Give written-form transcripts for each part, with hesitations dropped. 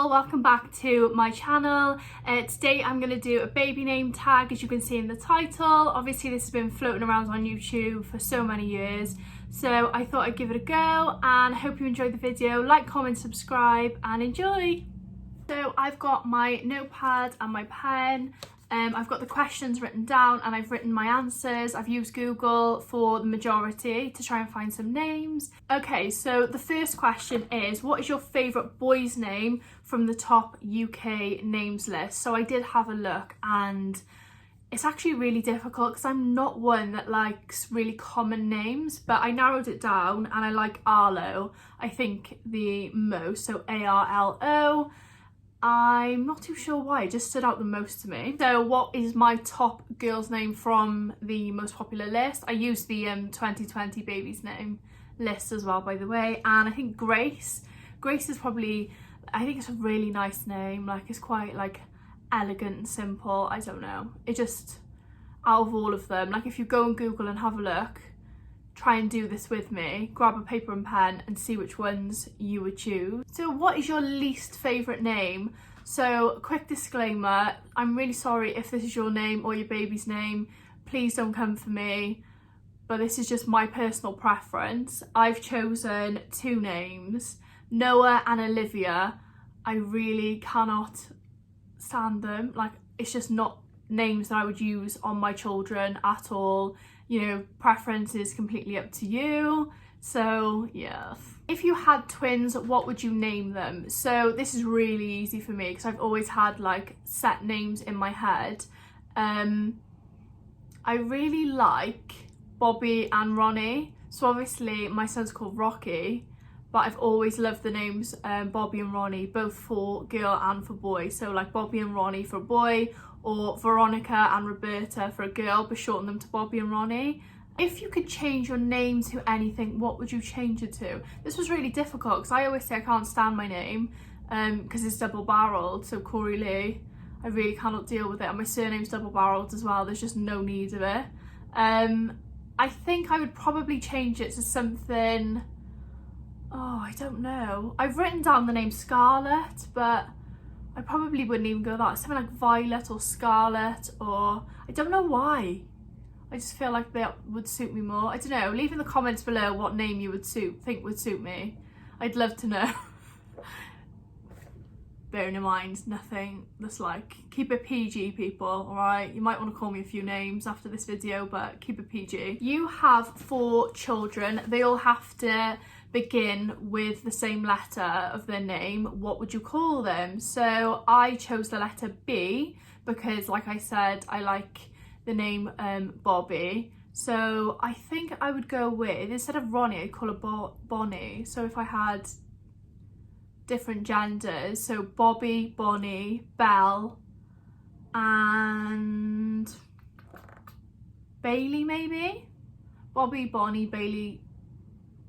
all, welcome back to my channel. Today I'm going to do a baby name tag, as you can see in the title. Obviously this has been floating around on YouTube for so many years, so I thought I'd give it a go, and I hope you enjoyed the video. Like, comment, subscribe and enjoy. So I've got my notepad and my pen. I've got the questions written down and I've written my answers. I've used Google for the majority to try and find some names. Okay, so the first question is, what is your favourite boy's name from the top UK names list? So I did have a look and it's actually really difficult because I'm not one that likes really common names, but I narrowed it down and I like Arlo, I think, the most, so ARLO. I'm not too sure why, it just stood out the most to me. So what is my top girl's name from the most popular list? I used the 2020 baby's name list as well, by the way, and I think Grace is probably, I think it's a really nice name. Like, it's quite like elegant and simple. I don't know, it just, out of all of them, like if you go on Google and have a look, try and do this with me, grab a paper and pen and see which ones you would choose. So what is your least favourite name? So quick disclaimer, I'm really sorry if this is your name or your baby's name, please don't come for me, but this is just my personal preference. I've chosen two names, Noah and Olivia. I really cannot stand them, like it's just not names that I would use on my children at all. You know, preference is completely up to you. So yeah. If you had twins, what would you name them? So this is really easy for me because I've always had like set names in my head. I really like Bobby and Ronnie. So obviously my son's called Rocky, but I've always loved the names Bobby and Ronnie, both for girl and for boy. So like Bobby and Ronnie for a boy, or Veronica and Roberta for a girl, but shorten them to Bobby and Ronnie. If you could change your name to anything, what would you change it to? This was really difficult because I always say I can't stand my name because it's double-barreled, so Corey-leigh. I really cannot deal with it, and my surname's double-barreled as well. There's just no need of it. I think I would probably change it to something, oh, I don't know. I've written down the name Scarlett, but I probably wouldn't even go that. Something like Violet or Scarlet, or I don't know why. I just feel like that would suit me more. I don't know. Leave in the comments below what name you would think would suit me. I'd love to know. Bearing in mind, nothing that's like, keep it PG, people, alright? You might want to call me a few names after this video, but keep it PG. You have 4 children. They all have to begin with the same letter of their name. What would you call them? So I chose the letter B because, like I said, I like the name Bobby. So I think I would go with, instead of Ronnie, I'd call her Bonnie. So if I had different genders, so Bobby, Bonnie, Belle, and Bailey maybe? Bobby, Bonnie, Bailey,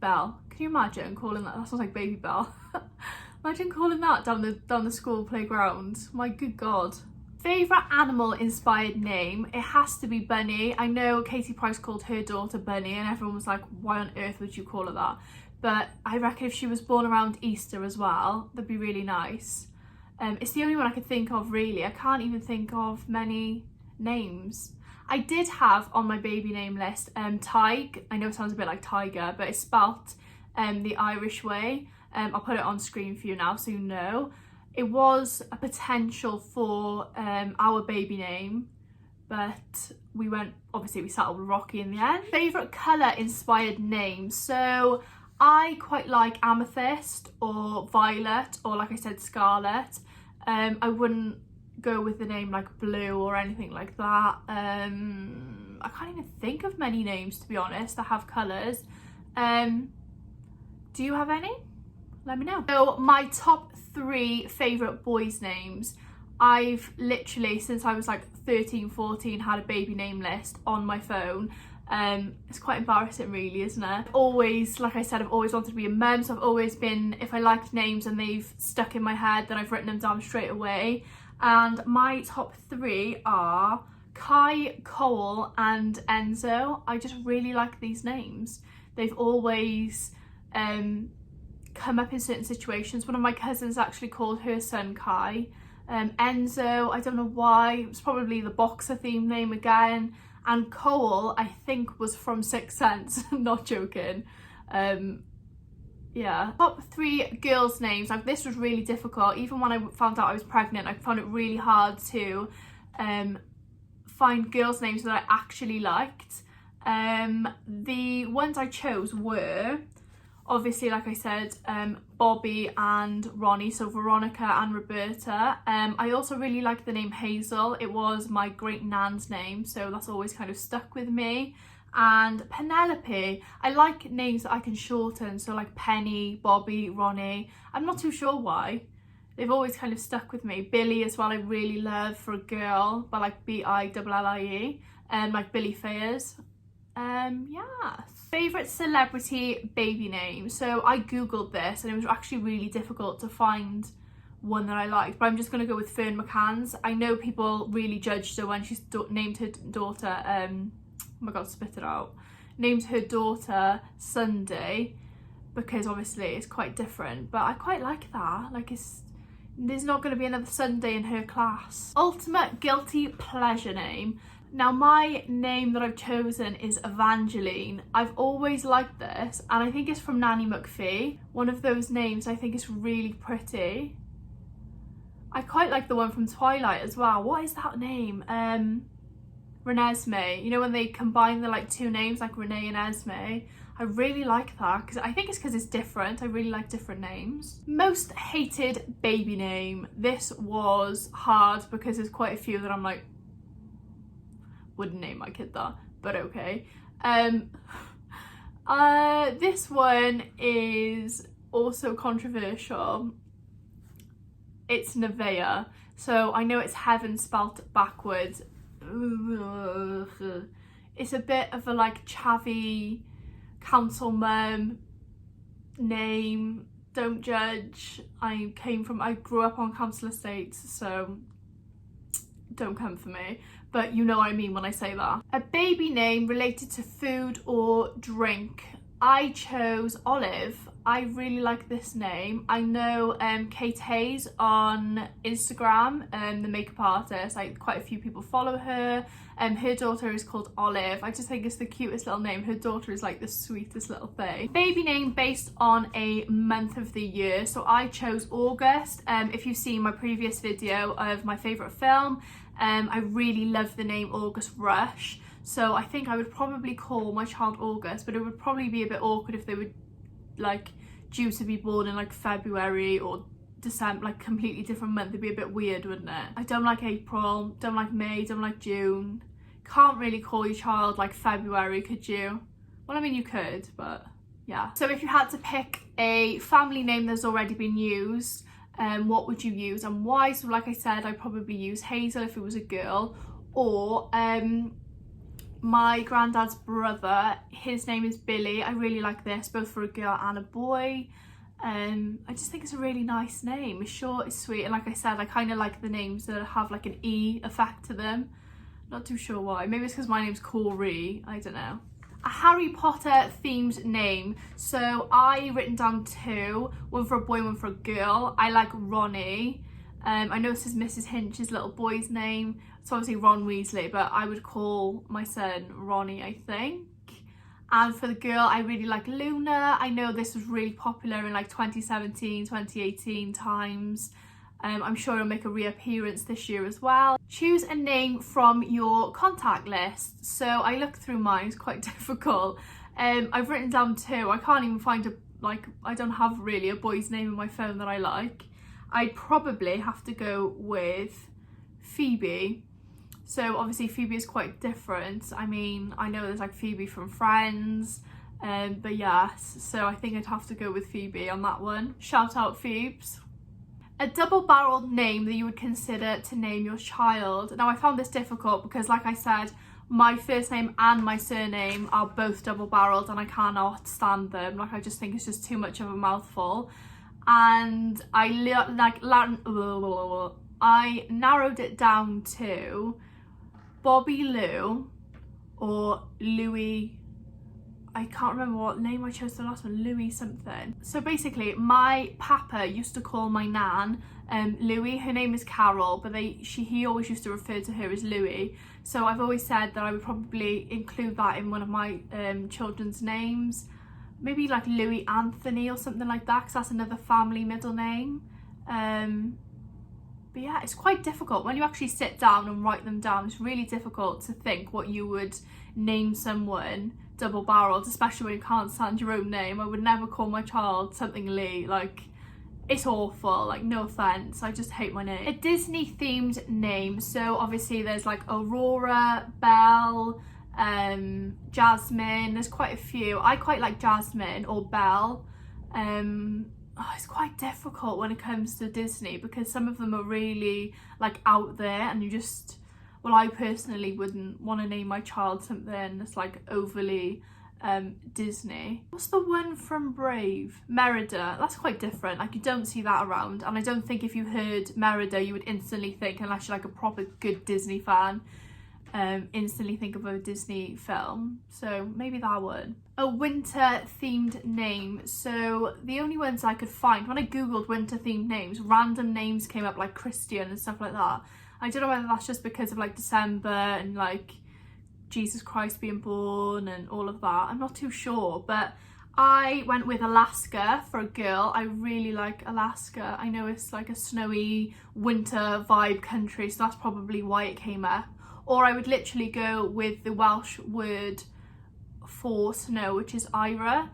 Belle. Can you imagine calling that? That sounds like Baby Belle. Imagine calling that down the school playground. My good God. Favourite animal inspired name? It has to be Bunny. I know Katie Price called her daughter Bunny and everyone was like, why on earth would you call her that? But I reckon if she was born around Easter as well, that'd be really nice. It's the only one I could think of, really. I can't even think of many names. I did have on my baby name list Tig. I know it sounds a bit like tiger, but it's spelt the Irish way. I'll put it on screen for you now so you know. It was a potential for our baby name, but we settled with Rocky in the end. Favourite colour inspired name? So I quite like amethyst or violet, or like I said, scarlet. I wouldn't go with the name like blue or anything like that. I can't even think of many names, to be honest, that have colours. Do you have any? Let me know. So my top 3 favourite boys' names, I've literally, since I was like 13, 14, had a baby name list on my phone. It's quite embarrassing, really, isn't it? Always, like I said, I've always wanted to be a mum, so I've always been, if I liked names and they've stuck in my head, then I've written them down straight away. And my top 3 are Kai, Cole and Enzo. I just really like these names. They've always come up in certain situations. One of my cousins actually called her son Kai. Enzo, I don't know why, it was probably the boxer theme name again. And Cole, I think, was from Sixth Sense. I'm not joking. Yeah. Top 3 girls' names. Like, this was really difficult. Even when I found out I was pregnant, I found it really hard to find girls' names that I actually liked. The ones I chose were, obviously, like I said, Bobby and Ronnie, so Veronica and Roberta. I also really like the name Hazel. It was my great nan's name, so that's always kind of stuck with me. And Penelope. I like names that I can shorten, so like Penny, Bobby, Ronnie. I'm not too sure why. They've always kind of stuck with me. Billy as well, I really love for a girl, but like Billie, like Billy Fayers. Yeah. Favourite celebrity baby name. So I googled this and it was actually really difficult to find one that I liked, but I'm just going to go with Fern McCann's. I know people really judged her when she named her daughter, oh my god, spit it out, named her daughter Sunday, because obviously it's quite different, but I quite like that. Like, there's not going to be another Sunday in her class. Ultimate guilty pleasure name. Now, my name that I've chosen is Evangeline. I've always liked this, and I think it's from Nanny McPhee. One of those names I think is really pretty. I quite like the one from Twilight as well. What is that name? Renesmee. You know, when they combine the like 2 names, like Renee and Esme. I really like that, because I think it's because it's different. I really like different names. Most hated baby name. This was hard because there's quite a few that I'm like, wouldn't name my kid that, but okay. This one is also controversial. It's Nevaeh. So I know it's heaven spelt backwards. It's a bit of a like chavvy council mum name. Don't judge. I grew up on council estates, so don't come for me. But you know what I mean when I say that. A baby name related to food or drink. I chose Olive. I really like this name. I know Kate Hayes on Instagram, the makeup artist, like quite a few people follow her. Her daughter is called Olive. I just think it's the cutest little name. Her daughter is like the sweetest little thing. Baby name based on a month of the year. So I chose August. If you've seen my previous video of my favourite film, I really love the name August Rush. So I think I would probably call my child August, but it would probably be a bit awkward if they were like due to be born in like February or December, like completely different month. It'd be a bit weird, wouldn't it? I don't like April, don't like May, don't like June. Can't really call your child like February, could you? Well, I mean, you could, but yeah. So if you had to pick a family name that's already been used, what would you use and why? So like I said, I'd probably use Hazel if it was a girl, or my granddad's brother, his name is Billy. I really like this, both for a girl and a boy. I just think it's a really nice name. It's short, it's sweet, and like I said, I kind of like the names that have like an E effect to them. Not too sure why. Maybe it's because my name's Corey, I don't know. A Harry Potter themed name. So I written down 2, one for a boy, one for a girl. I like Ronnie. I know this is Mrs. Hinch's little boy's name. It's obviously Ron Weasley, but I would call my son Ronnie, I think. And for the girl, I really like Luna. I know this was really popular in like 2017, 2018 times. I'm sure it'll make a reappearance this year as well. Choose a name from your contact list. So I looked through mine, it's quite difficult. I've written down 2. I can't even find I don't have really a boy's name in my phone that I like. I'd probably have to go with Phoebe. So obviously Phoebe is quite different. I mean, I know there's like Phoebe from Friends, but yes, so I think I'd have to go with Phoebe on that one. Shout out Phoebes. A double-barreled name that you would consider to name your child. Now I found this difficult because like I said, my first name and my surname are both double-barreled and I cannot stand them. Like, I just think it's just too much of a mouthful. And I narrowed it down to Bobby Lou or Louis. I can't remember what name I chose for the last one, Louis something. So basically my papa used to call my nan Louis. Her name is Carol, but he always used to refer to her as Louis. So I've always said that I would probably include that in one of my children's names. Maybe like Louis Anthony or something like that, because that's another family middle name. But yeah, it's quite difficult when you actually sit down and write them down. It's really difficult to think what you would name someone double-barreled, especially when you can't stand your own name. I would never call my child something Lee. Like, it's awful, like, no offense, I just hate my name. A Disney themed name, so obviously there's like Aurora, Belle, Jasmine, there's quite a few. I quite like Jasmine or Belle. It's quite difficult when it comes to Disney because some of them are really like out there, and you just, well, I personally wouldn't want to name my child something that's like overly Disney. What's the one from Brave? Merida. That's quite different. Like, you don't see that around, and I don't think if you heard Merida you would instantly think, unless you're like a proper good Disney fan, instantly think of a Disney film. So maybe that one. A winter themed name. So the only ones I could find when I googled winter themed names, random names came up like Christian and stuff like that. I don't know whether that's just because of like December and like Jesus Christ being born and all of that. I'm not too sure, but I went with Alaska for a girl. I really like Alaska. I know it's like a snowy winter vibe country, so that's probably why it came up. Or I would literally go with the Welsh word for snow, which is Ira.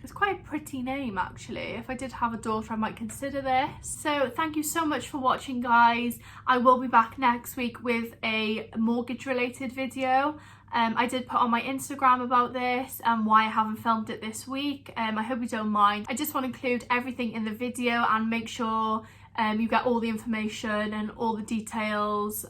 It's quite a pretty name actually. If I did have a daughter, I might consider this. So thank you so much for watching, guys. I will be back next week with a mortgage related video. I did put on my Instagram about this and why I haven't filmed it this week. I hope you don't mind. I just want to include everything in the video and make sure you get all the information and all the details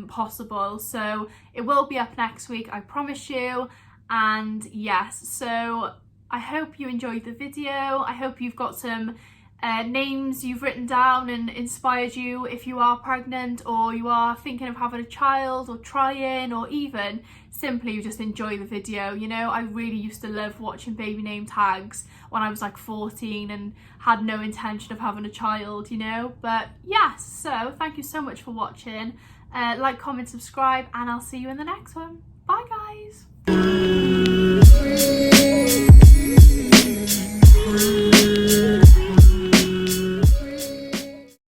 possible. So it will be up next week, I promise you. And yes, so I hope you enjoyed the video. I hope you've got some names you've written down and inspired you if you are pregnant or you are thinking of having a child or trying, or even simply you just enjoy the video. You know, I really used to love watching baby name tags when I was like 14 and had no intention of having a child, you know. But yes, so thank you so much for watching. Like, comment, subscribe, and I'll see you in the next one. Bye, guys.